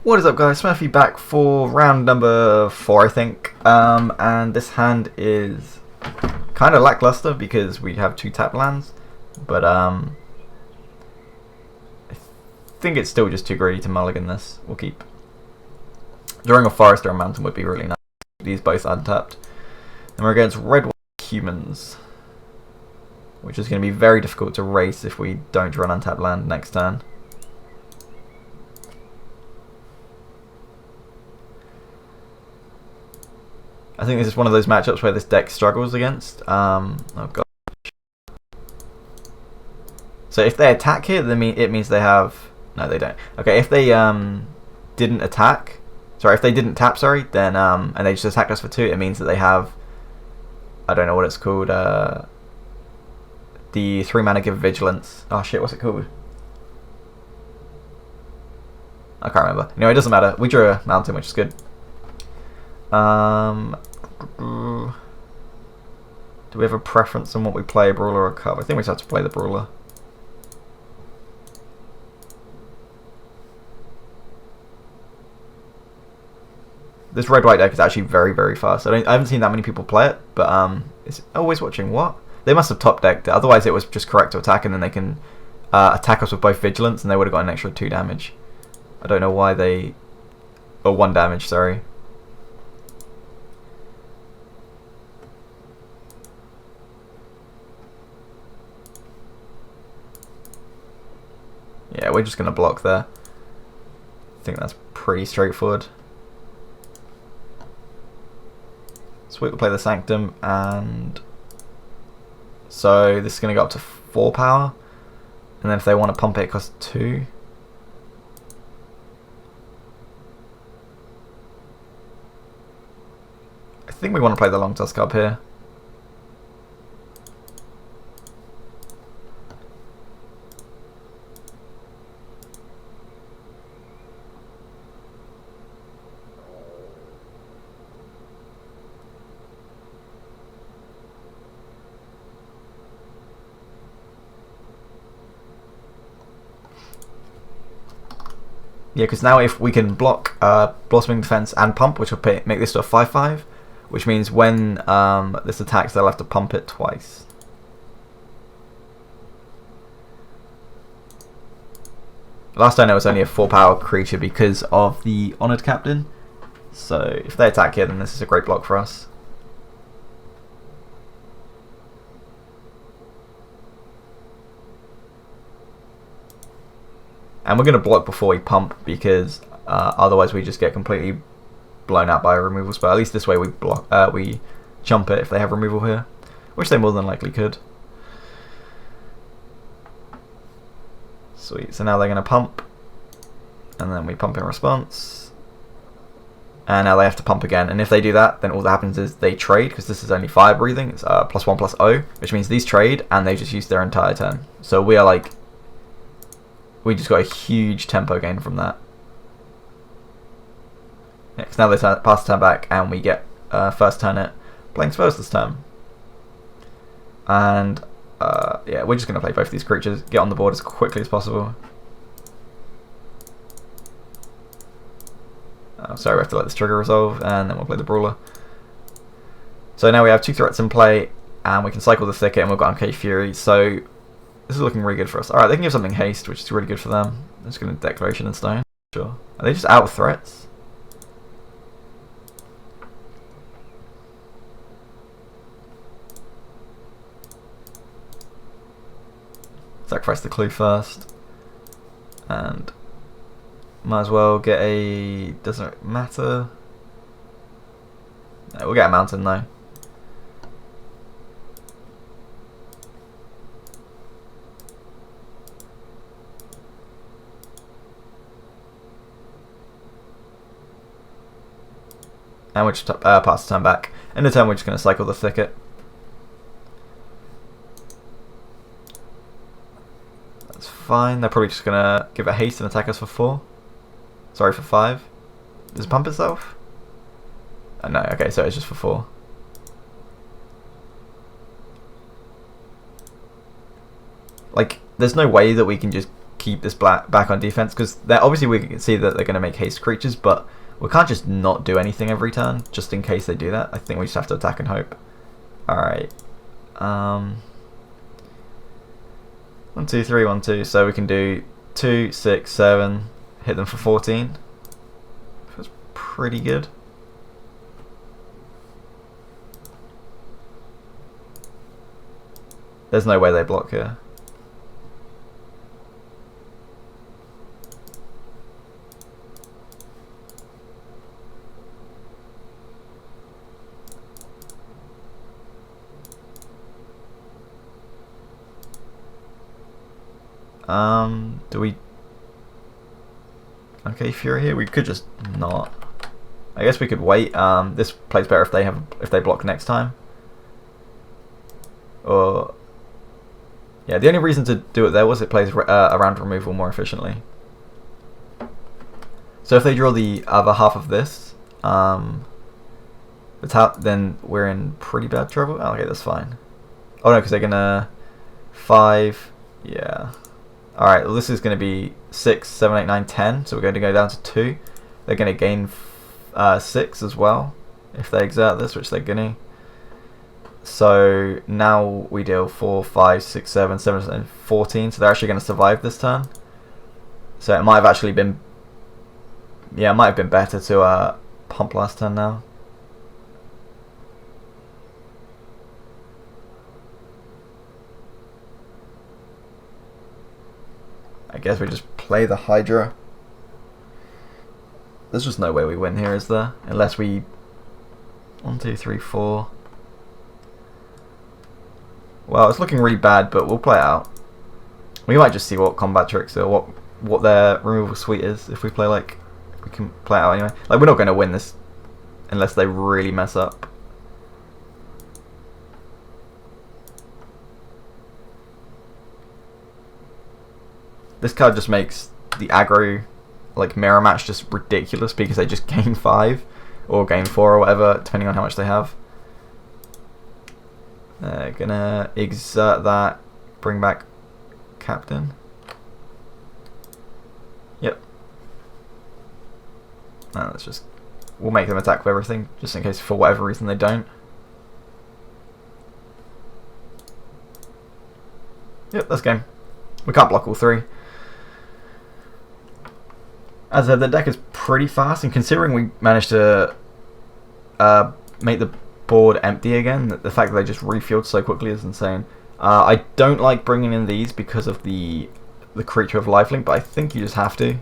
What is up, guys? Smurfy back for round number 4, I think. And this hand is kind of lackluster because we have 2 tap lands, but I think it's still just too greedy to mulligan this. We'll keep. Drawing a forest or a mountain would be really nice. These both untapped. And we're against red white humans, which is going to be very difficult to race if we don't draw an untapped land next turn. I think this is one of those matchups where this deck struggles against. Oh god. So if they attack here, then it means they have... No, they don't. Okay, if they didn't attack... Sorry, if they didn't tap, sorry, then and they just attacked us for 2, it means that they have... I don't know what it's called. The 3 mana give vigilance. Oh shit, what's it called? I can't remember. Anyway, it doesn't matter. We drew a mountain, which is good. Do we have a preference on what we play, a brawler or a cub? I think we just have to play the brawler. This red-white deck is actually very, very fast. I haven't seen that many people play it, but it's always watching what? They must have top decked it. Otherwise, it was just correct to attack, and then they can attack us with both vigilance, and they would have got an extra 2 damage. I don't know why they... Or 1 damage, sorry. Yeah, we're just going to block there. I think that's pretty straightforward. Sweet, we'll play the Sanctum, and so this is going to go up to 4 power, and then if they want to pump it, it costs 2. I think we want to play the Long Tusk up here. Yeah, because now if we can block Blossoming Defense and Pump, which will make this to a 5/5, which means when this attacks, they'll have to pump it twice. Last time it was only a 4-power creature because of the Honoured Captain. So if they attack here, then this is a great block for us. And we're going to block before we pump because otherwise we just get completely blown out by a removal spell. At least this way we block, we jump it if they have removal here, which they more than likely could. Sweet, so now they're going to pump, and then we pump in response. And now they have to pump again, and if they do that, then all that happens is they trade, because this is only fire breathing, it's +1/+0, which means these trade, and they just use their entire turn. So we are like... We just got a huge tempo gain from that. Yeah, because now they pass the turn back, and we get first turn it playing spells this turn. And yeah, we're just going to play both of these creatures, get on the board as quickly as possible. Sorry, we have to let this trigger resolve, and then we'll play the brawler. So now we have 2 threats in play, and we can cycle the thicket, and we've got Uncaged Fury. So this is looking really good for us. Alright, they can give something haste, which is really good for them. I'm just going to Declaration and Stone. Sure. Are they just out of threats? Sacrifice the clue first. And might as well get a... Doesn't matter. No, we'll get a mountain though. And we'll just pass the turn back. In the turn, we're just going to cycle the thicket. That's fine. They're probably just going to give it haste and attack us for 4. Sorry, for 5. Does it pump itself? Oh, no, okay, so it's just for 4. Like, there's no way that we can just keep this back on defense, because obviously we can see that they're going to make haste creatures, but we can't just not do anything every turn just in case they do that. I think we just have to attack and hope. Alright. 1, 2, 3, 1, 2. So we can do 2, 6, 7. Hit them for 14. That's pretty good. There's no way they block here. Do we... Okay, Fury here. We could just not. I guess we could wait. This plays better if they block next time. Or... Yeah, the only reason to do it there was it plays around removal more efficiently. So if they draw the other half of this, then we're in pretty bad trouble. Oh, okay, that's fine. Oh no, because they're gonna 5. Yeah. All right. Well, this is gonna be 6, 7, 8, 9, 10. So we're going to go down to 2. They're gonna gain 6 as well if they exert this, which they're gonna. So now we deal 4, 5, 6, 7, 7, and 14. So they're actually going to survive this turn. So it might have actually been, yeah, it might have been better to pump last turn now. I guess we just play the Hydra. There's just no way we win here, is there? Unless we 1, 2, 3, 4. Well, it's looking really bad, but we'll play it out. We might just see what combat tricks or what their removal suite is. If we play we can play it out anyway. Like, we're not going to win this unless they really mess up. This card just makes the aggro, mirror match just ridiculous because they just gain 5 or gain 4 or whatever, depending on how much they have. Gonna exert that, bring back Captain. Yep. Let's just, we'll make them attack with everything, just in case for whatever reason they don't. Yep, that's game. We can't block all 3. As I said, the deck is pretty fast, and considering we managed to make the board empty again, the fact that they just refueled so quickly is insane. I don't like bringing in these because of the creature of lifelink, but I think you just have to.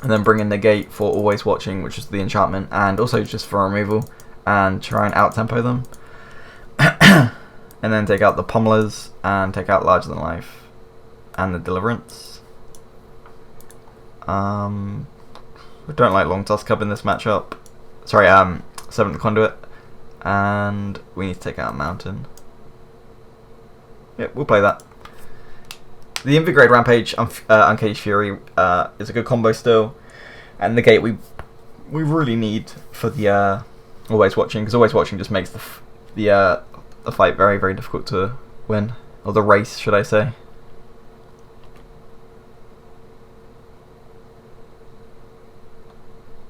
And then bring in Negate for always watching, which is the enchantment, and also just for removal, and try and out-tempo them. And then take out the Pummlers, and take out Larger Than Life, and the Deliverance. We don't like Long Tusk Cub in this matchup. Sorry, 7th Conduit. And we need to take out a Mountain. Yep, we'll play that. The Invigorate Rampage, Uncaged Fury is a good combo still. And Negate we really need for the Always Watching, because Always Watching just makes the fight very, very difficult to win. Or the race, should I say.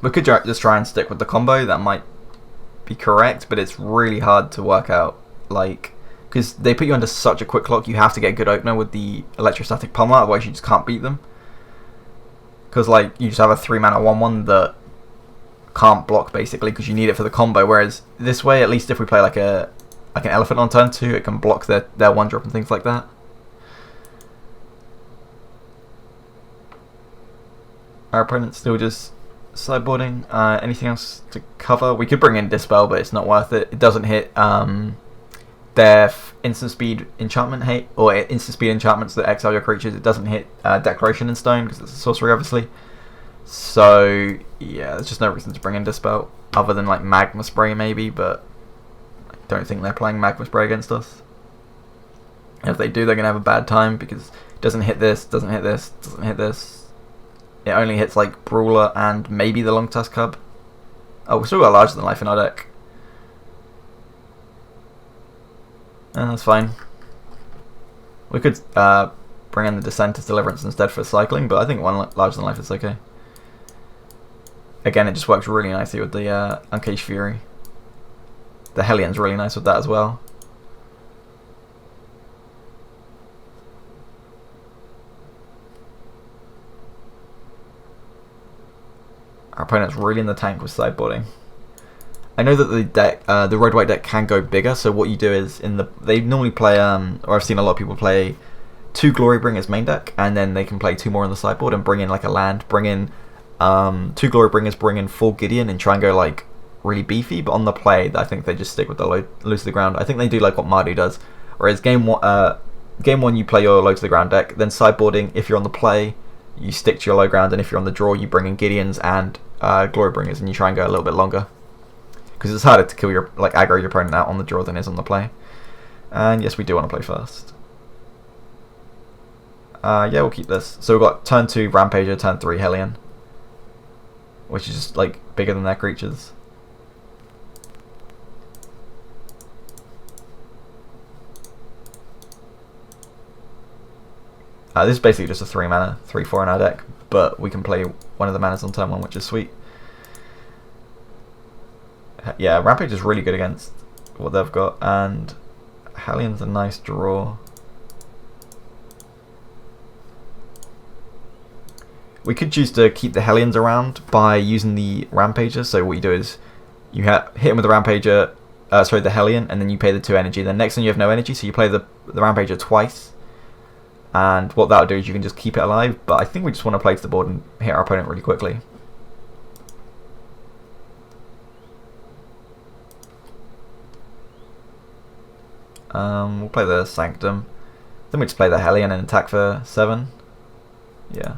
We could just try and stick with the combo, that might be correct, but it's really hard to work out, because they put you under such a quick clock, you have to get a good opener with the Electrostatic Pummler, otherwise you just can't beat them. Because you just have a 3-mana 1/1 that can't block basically, because you need it for the combo, whereas this way, at least if we play an Elephant on turn 2, it can block their 1-drop and things like that. Our opponent's still just sideboarding. Anything else to cover? We could bring in Dispel, but it's not worth it. It doesn't hit their instant speed enchantment or instant speed enchantments that exile your creatures. It doesn't hit Declaration in Stone because it's a sorcery, obviously. So yeah, there's just no reason to bring in Dispel other than Magma Spray maybe, but I don't think they're playing Magma Spray against us. And if they do, they're gonna have a bad time because it doesn't hit this, doesn't hit this, doesn't hit this. It only hits Brawler and maybe the Long Tusk Cub. Oh, we still got Larger Than Life in our deck. That's fine. We could bring in the Descent as Deliverance instead for cycling, but I think one larger than life is okay. Again, it just works really nicely with the Uncaged Fury. The Helion's really nice with that as well. Our opponent's really in the tank with sideboarding. I know that the deck, the red white deck can go bigger. So what you do is they normally play, or I've seen a lot of people play 2 Glorybringers main deck, and then they can play 2 more on the sideboard and bring in like a land, bring in 2 Glorybringers, bring in full Gideon, and try and go like really beefy. But on the play, I think they just stick with the low to the ground. I think they do like what Mardu does, whereas game one you play your low to the ground deck, then sideboarding if you're on the play, you stick to your low ground, and if you're on the draw, you bring in Gideons and Glorybringers, and you try and go a little bit longer. Because it's harder to kill your aggro your opponent out on the draw than it is on the play. And yes, we do want to play first. Yeah, we'll keep this. So we've got turn 2 Rampager, turn 3 Hellion, which is just like bigger than their creatures. This is basically just a 3 mana, 3/4 in our deck, but we can play one of the manas on turn 1, which is sweet. Yeah, Rampage is really good against what they've got, and Hellion's a nice draw. We could choose to keep the Hellions around by using the Rampager. So what you do is you hit him with the Rampager, the Hellion, and then you pay the 2 energy. Then next turn you have no energy, so you play the Rampager twice. And what that'll do is you can just keep it alive. But I think we just want to play to the board and hit our opponent really quickly. We'll play the Sanctum. Then we just play the Hellion and attack for 7. Yeah.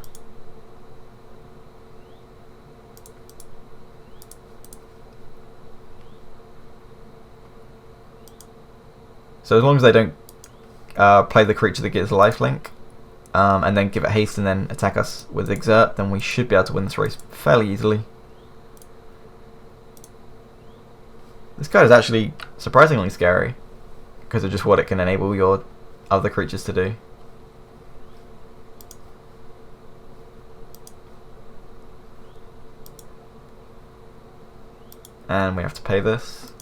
So as long as they don't play the creature that gets lifelink, and then give it haste and then attack us with Exert, then we should be able to win this race fairly easily. This card is actually surprisingly scary because of just what it can enable your other creatures to do. And we have to pay this.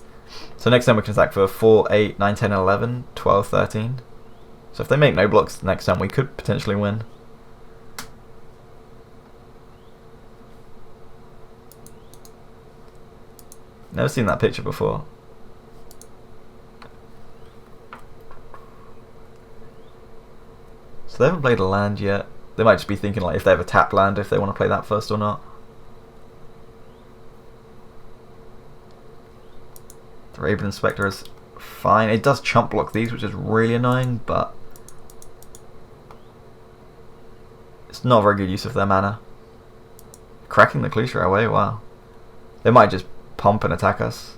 So next time we can attack for 4, 8, 9, 10, 11, 12, 13. So if they make no blocks next time, we could potentially win. Never seen that picture before. So they haven't played a land yet. They might just be thinking like if they have a tap land, if they want to play that first or not. The Raven Inspector is fine. It does chump block these, which is really annoying, but it's not a very good use of their mana. Cracking the Cluster away, wow. They might just pump and attack us.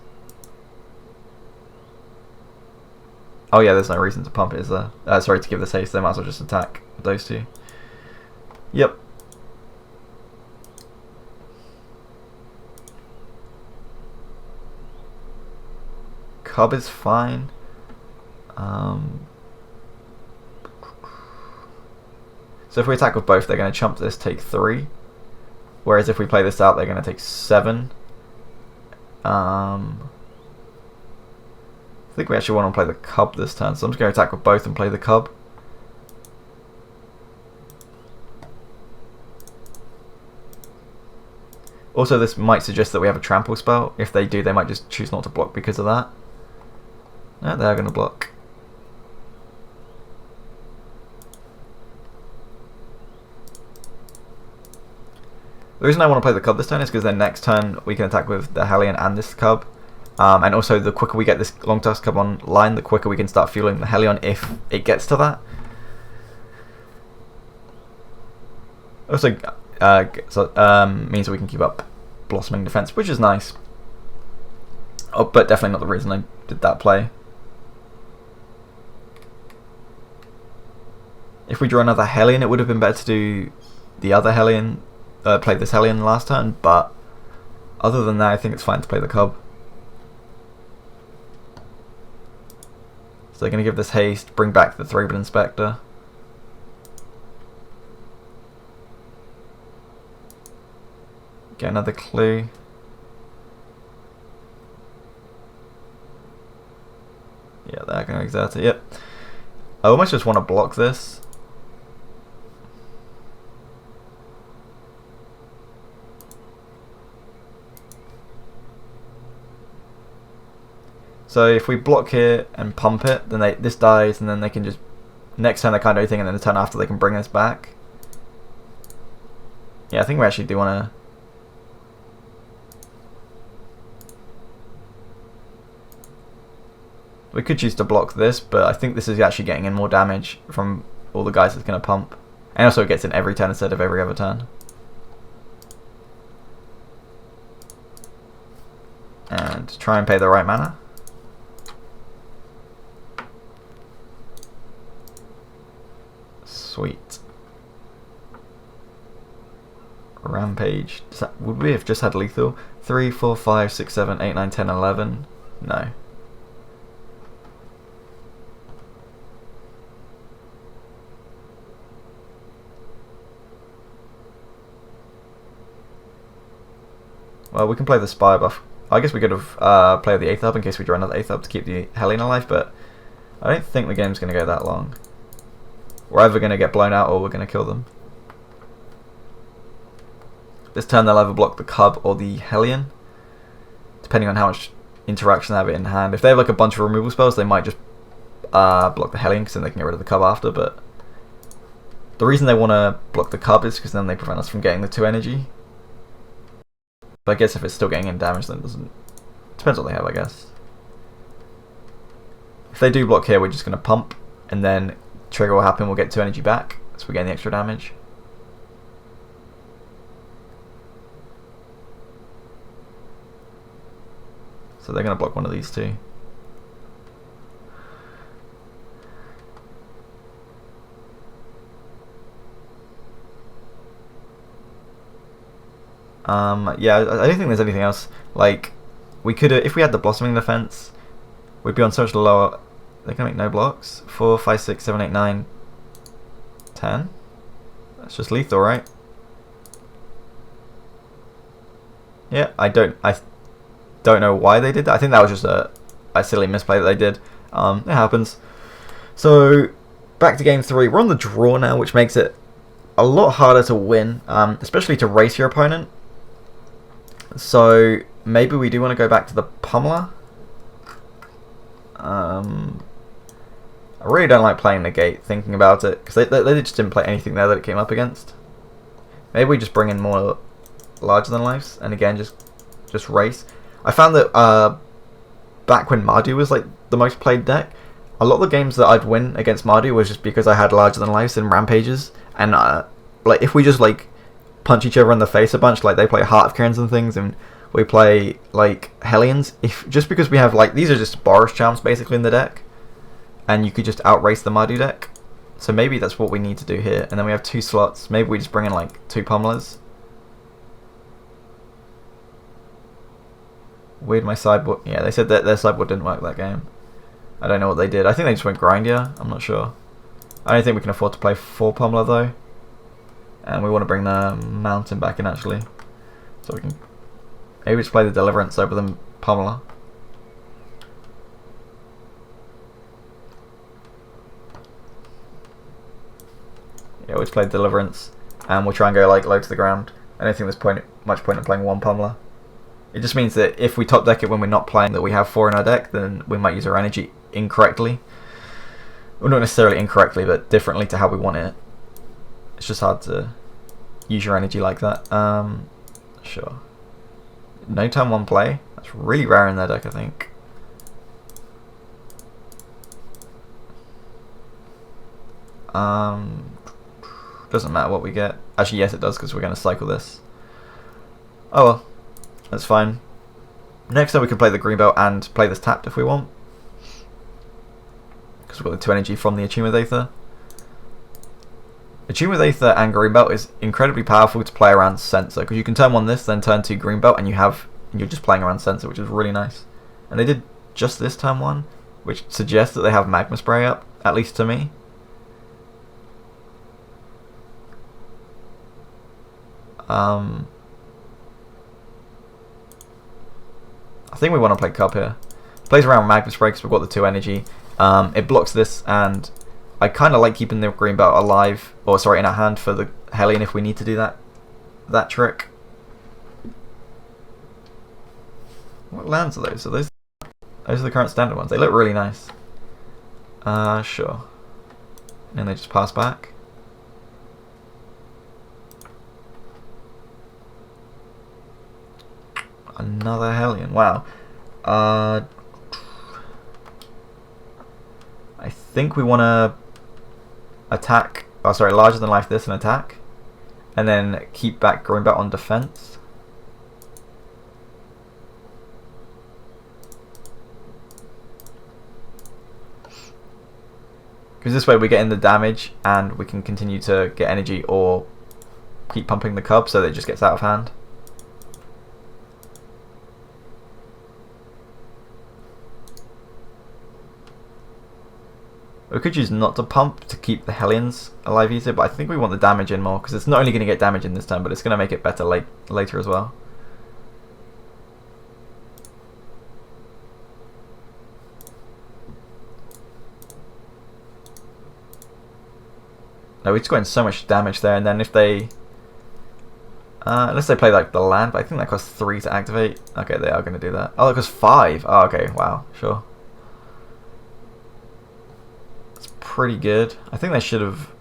Oh yeah, there's no reason to pump it, is there? Sorry, to give this haste, they might as well just attack with those two. Yep. Cub is fine. So if we attack with both, they're going to chump this, take 3. Whereas if we play this out, they're going to take 7. I think we actually want to play the Cub this turn, so I'm just going to attack with both and play the Cub. Also, this might suggest that we have a trample spell. If they do, they might just choose not to block because of that. No, they're going to block. The reason I want to play the Cub this turn is because then next turn we can attack with the Hellion and this Cub. And also the quicker we get this Long Tusk Cub online, the quicker we can start fueling the Hellion if it gets to that. Also means that we can keep up Blossoming Defense, which is nice. Oh, but definitely not the reason I did that play. If we draw another Hellion, it would have been better to do the other Hellion, play this Hellion last turn, but other than that, I think it's fine to play the Cub. they're going to give this haste, bring back the 3-bit inspector. Get another clue. Yeah, they're going to exert it. Yep. I almost just want to block this. So if we block here and pump it, then this dies, and then they can just next turn they can't do anything, and then the turn after they can bring this back. Yeah, I think we actually do want to. We could choose to block this, but I think this is actually getting in more damage from all the guys it's going to pump. And also it gets in every turn instead of every other turn. And try and pay the right mana. Sweet. Rampage. Would we have just had lethal? 3, 4, 5, 6, 7, 8, 9, 10, 11? No. Well, we can play the Spire buff. I guess we could have played the 8th up in case we draw another 8th up to keep the Hellion alive, but I don't think the game's going to go that long. We're either going to get blown out or we're going to kill them. This turn they'll either block the Cub or the Hellion, depending on how much interaction they have in hand. If they have like a bunch of removal spells, they might just block the Hellion, because then they can get rid of the Cub after, but the reason they want to block the Cub is because then they prevent us from getting the 2 energy. But I guess if it's still getting in damage, then it doesn't. Depends what they have, I guess. If they do block here, we're just going to pump, and then trigger will happen, we'll get 2 energy back, so we're getting the extra damage. So they're going to block one of these two. Yeah, I don't think there's anything else. Like, we could, if we had the Blossoming Defense, we'd be on so much lower. They can make no blocks. 4, 5, 6, 7, 8, 9, 10. That's just lethal, right? Yeah, I don't know why they did that. I think that was just a silly misplay that they did. It happens. So back to game 3. We're on the draw now, which makes it a lot harder to win, especially to race your opponent. So maybe we do want to go back to the Pummler. I really don't like playing Negate, thinking about it, because they just didn't play anything there that it came up against. Maybe we just bring in more larger than lives, and again just race. I found that back when Mardu was like the most played deck, a lot of the games that I'd win against Mardu was just because I had larger than lives and rampages, and like if we just like punch each other in the face a bunch, like they play Heart of Cairns and things, and we play like Hellions, just because we have like, these are just Boros Charms basically in the deck, and you could just outrace the Mardu deck. So maybe that's what we need to do here, and then we have 2 slots. Maybe we just bring in like 2 Pummlers. Weird, my sideboard. Yeah, they said that their sideboard didn't work that game. I don't know what they did. I think they just went Grindia. I'm not sure. I don't think we can afford to play 4 Pummler though. And we want to bring the Mountain back in actually. So we can maybe just play the Deliverance over the Pummler. Yeah, we'll just play Deliverance. And we'll try and go like low to the ground. I don't think there's much point in playing 1 Pummler. It just means that if we top deck it when we're not playing, that we have 4 in our deck, then we might use our energy incorrectly. Well, not necessarily incorrectly, but differently to how we want it. It's just hard to use your energy like that. Sure. No turn 1 play. That's really rare in their deck, I think. Doesn't matter what we get. Actually, yes, it does, because we're going to cycle this. Oh well. That's fine. Next time we can play the green belt and play this tapped if we want, because we've got the 2 energy from the Attune with Aether. Attune with Aether and green belt is incredibly powerful to play around Sensor, because you can turn 1 this, then turn 2 green belt, and you're just playing around Sensor, which is really nice. And they did just this turn 1. which suggests that they have magma spray up, at least to me. I think we want to play Cub here. Plays around magma spray because we've got the 2 energy. It blocks this, and I kind of like keeping the green belt alive, or sorry, in our hand for the Hellion if we need to do that trick. What lands are those? Those are the current standard ones. They look really nice. Sure. And they just pass back. Another Hellion. Wow. I think we want to attack. Oh, sorry, larger than life this and attack, and then keep back growing back on defense. Because this way we get in the damage and we can continue to get energy or keep pumping the Cub so that it just gets out of hand. We could choose not to pump to keep the Hellions alive easier, but I think we want the damage in more because it's not only going to get damage in this turn, but it's going to make it better later as well. No, we just got in so much damage there, and then if they... unless they play like the land, but I think that costs 3 to activate. Okay, they are going to do that. Oh, that costs 5. Oh, okay, wow, sure. Pretty good. I think they should have.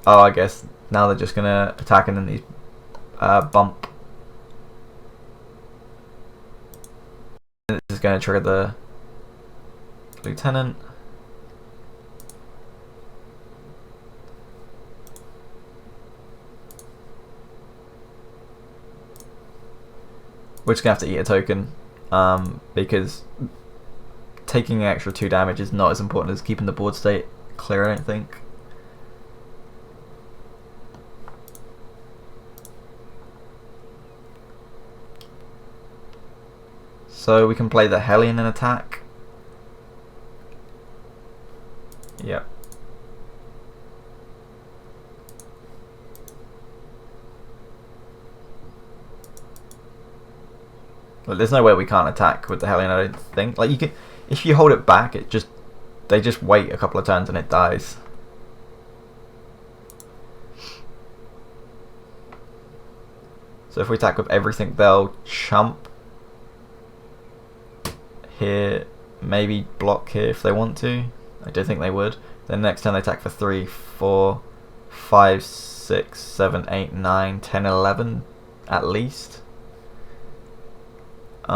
Oh, I guess now they're just gonna attack and then these bump. And this is gonna trigger the lieutenant. We're just gonna have to eat a token because taking an extra 2 damage is not as important as keeping the board state clear, I don't think. So we can play the Hellion in attack. Yep. Well, there's no way we can't attack with the Hellion, I don't think. Like, you can, if you hold it back, they just wait a couple of turns and it dies. So if we attack with everything, they'll chump here, maybe block here if they want to. I don't think they would. Then next turn they attack for 3, 4, 5, 6, 7, 8, 9, 10, 11 at least. But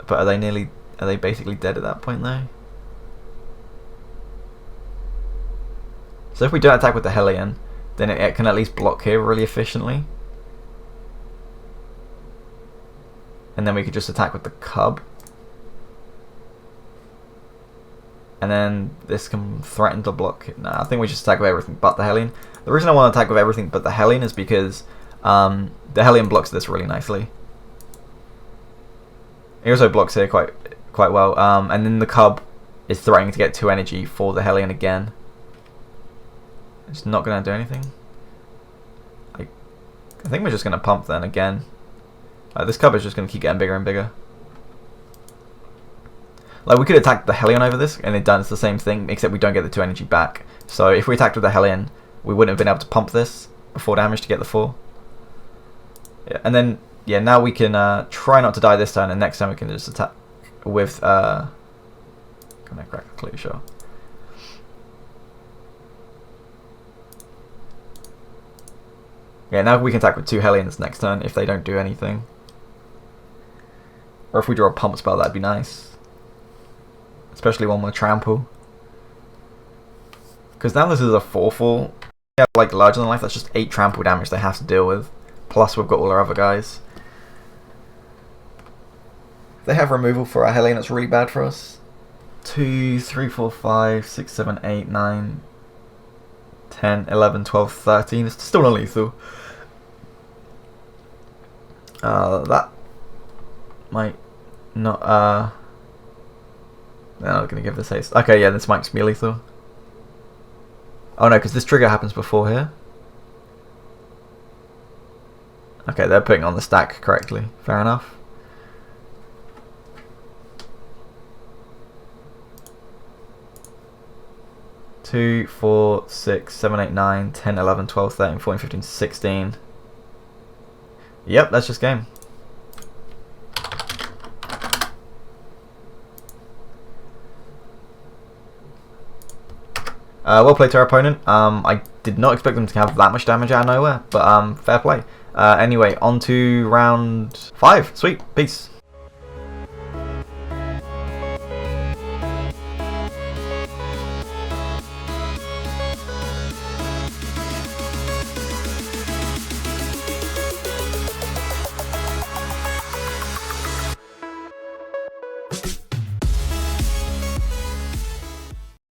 are they basically dead at that point though? So if we don't attack with the Hellion, then it can at least block here really efficiently. And then we could just attack with the Cub. And then this can threaten to block it. No, I think we just attack with everything but the Hellion. The reason I want to attack with everything but the Hellion is because the Hellion blocks this really nicely. It also blocks here quite well, and then the Cub is threatening to get 2 energy for the Hellion again. It's not going to do anything. I think we're just going to pump then again. This Cub is just going to keep getting bigger and bigger. Like, we could attack the Hellion over this, and it does the same thing, except we don't get the 2 energy back. So if we attacked with the Hellion, we wouldn't have been able to pump this for 4 damage to get the 4. Yeah, and then, yeah, now we can try not to die this turn, and next time we can just attack with... Gonna crack a clue, sure. Yeah, now we can attack with 2 Hellions next turn if they don't do anything. Or if we draw a pump spell, that'd be nice. Especially one with trample. Because now this is a 4/4. Yeah, like larger than life, that's just 8 trample damage they have to deal with. Plus we've got all our other guys. If they have removal for our Hellion, that's really bad for us. 2, 3, 4, 5, 6, 7, 8, 9, 10, 11, 12, 13. It's still not lethal. That might not... They're not going to give this haste. Okay, yeah, this might be lethal. Oh no, because this trigger happens before here. Okay, they're putting on the stack correctly. Fair enough. Two, 4, 6, 7, 8, 9, 10, 11, 12, 13, 14, 15, 16. Yep, that's just game. Well played to our opponent. I did not expect them to have that much damage out of nowhere, but fair play. Anyway, on to round 5. Sweet, peace.